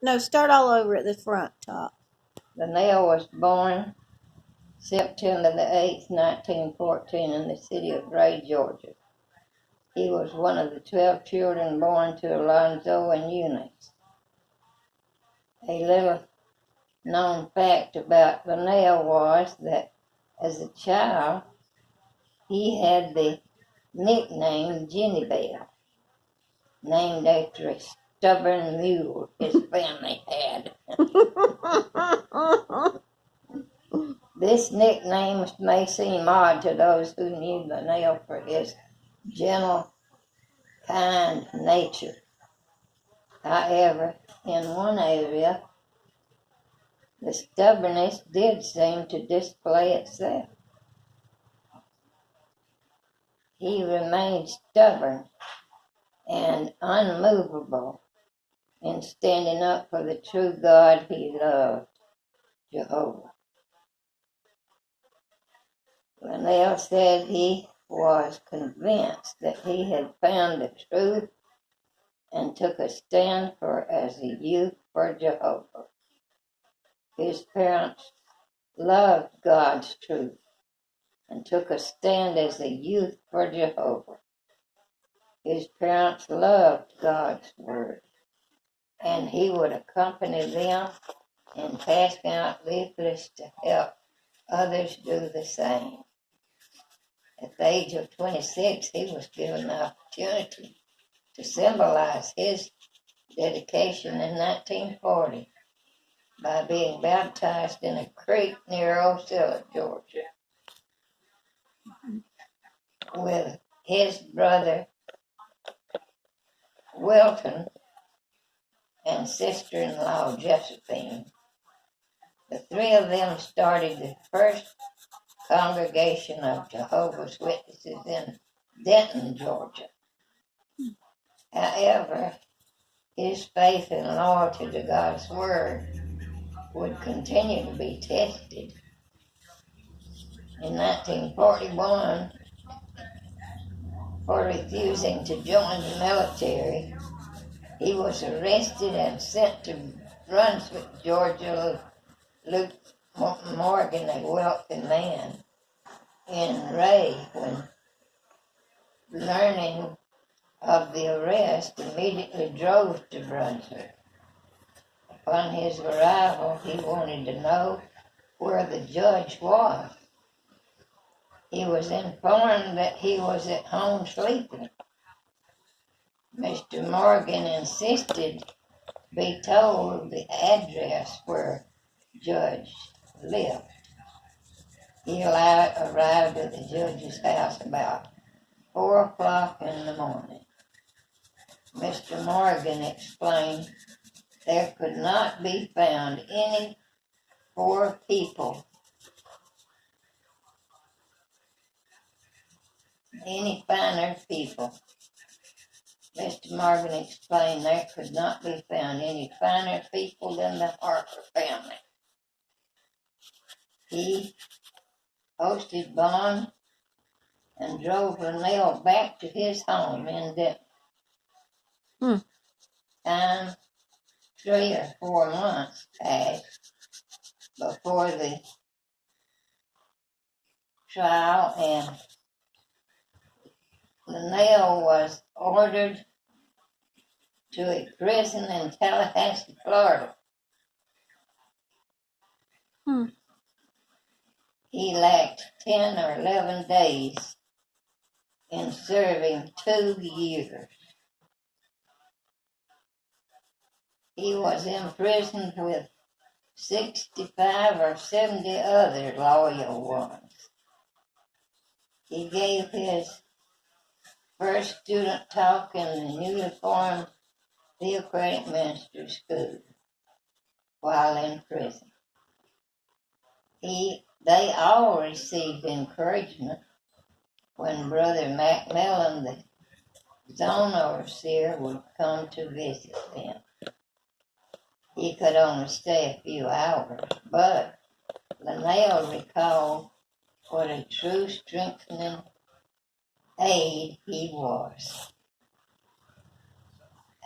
No, start all over at the front top. Linnell was born September the 8th, 1914, in the city of Gray, Georgia. He was one of the 12 children born to Alonzo and Eunice. A little known fact about Linnell was that as a child, he had the nickname Jenny Bell, named after a stubborn mule his family had. This nickname may seem odd to those who knew Linnell for his gentle, kind nature. However, in one area, the stubbornness did seem to display itself. He remained stubborn and unmovable in standing up for the true God he loved, Jehovah. Linnell said he was convinced that he had found the truth and took a stand for as a youth for Jehovah. His parents loved God's truth and took a stand as a youth for Jehovah. His parents loved God's word, and he would accompany them in passing out leaflets to help others do the same. At the age of 26, he was given the opportunity to symbolize his dedication in 1940 by being baptized in a creek near Ocilla, Georgia, with his brother Wilton and sister-in-law Josephine. The three of them started the first congregation of Jehovah's Witnesses in Denton, Georgia. However, his faith and loyalty to God's Word would continue to be tested. In 1941, for refusing to join the military, he was arrested and sent to Brunswick, Georgia. Luke Morgan, a wealthy man in Ray, when learning of the arrest, immediately drove to Brunswick. Upon his arrival, he wanted to know where the judge was. He was informed that he was at home sleeping. Mr. Morgan insisted be told the address where Judge lived. He arrived at the judge's house about 4 o'clock in the morning. Mr. Morgan explained there could not be found any poor people, any finer people. Mr. Morgan explained there could not be found any finer people than the Harper family. He hosted Bond and drove Linnell back to his home in Denton. Time 3 or 4 months passed before the trial, and Linnell was ordered to a prison in Tallahassee, Florida. He lacked 10 or 11 days in serving 2 years. He was imprisoned with 65 or 70 other loyal ones. He gave his first student talk in the newly formed Theocratic Ministry School while in prison. They all received encouragement when Brother Macmillan, the zone overseer, would come to visit them. He could only stay a few hours, but Linnell recalled what a true strengthening aid he was.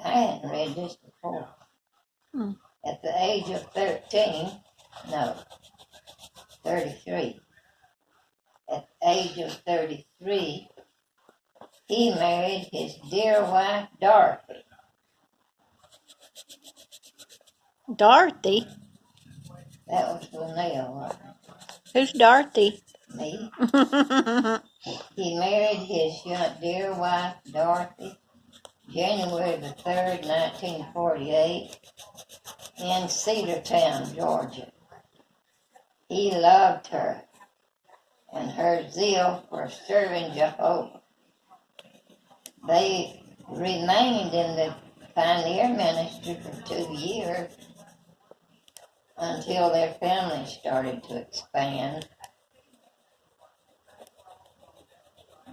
I hadn't read this before. Mm. At the age of 33, at the age of 33, he married his dear wife, Dorothy. Dorothy? That was Linnell, wasn't Who's Dorothy? it? Me. He married his dear wife, Dorothy, January the 3rd, 1948, in Cedartown, Georgia. He loved her and her zeal for serving Jehovah. They remained in the pioneer ministry for 2 years until their family started to expand.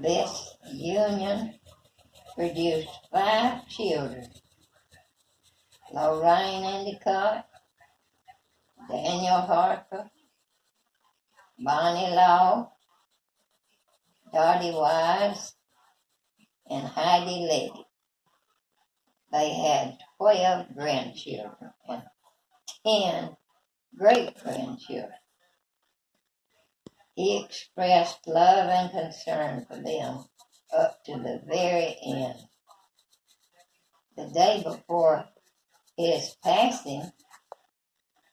This union produced 5 children: Lorraine Endicott, Daniel Harper, Bonnie Law, Dottie Wise, and Heidi Letty. They had 12 grandchildren and 10 great-grandchildren. He expressed love and concern for them up to the very end. The day before his passing,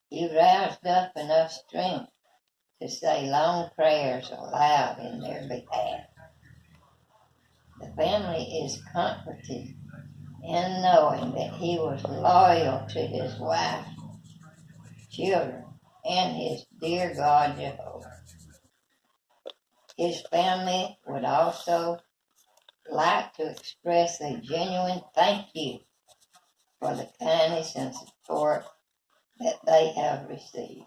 he roused up enough strength to say long prayers aloud in their behalf. The family is comforted in knowing that he was loyal to his wife, children, and his dear God Jehovah. His family would also like to express a genuine thank you for the kindness and support that they have received.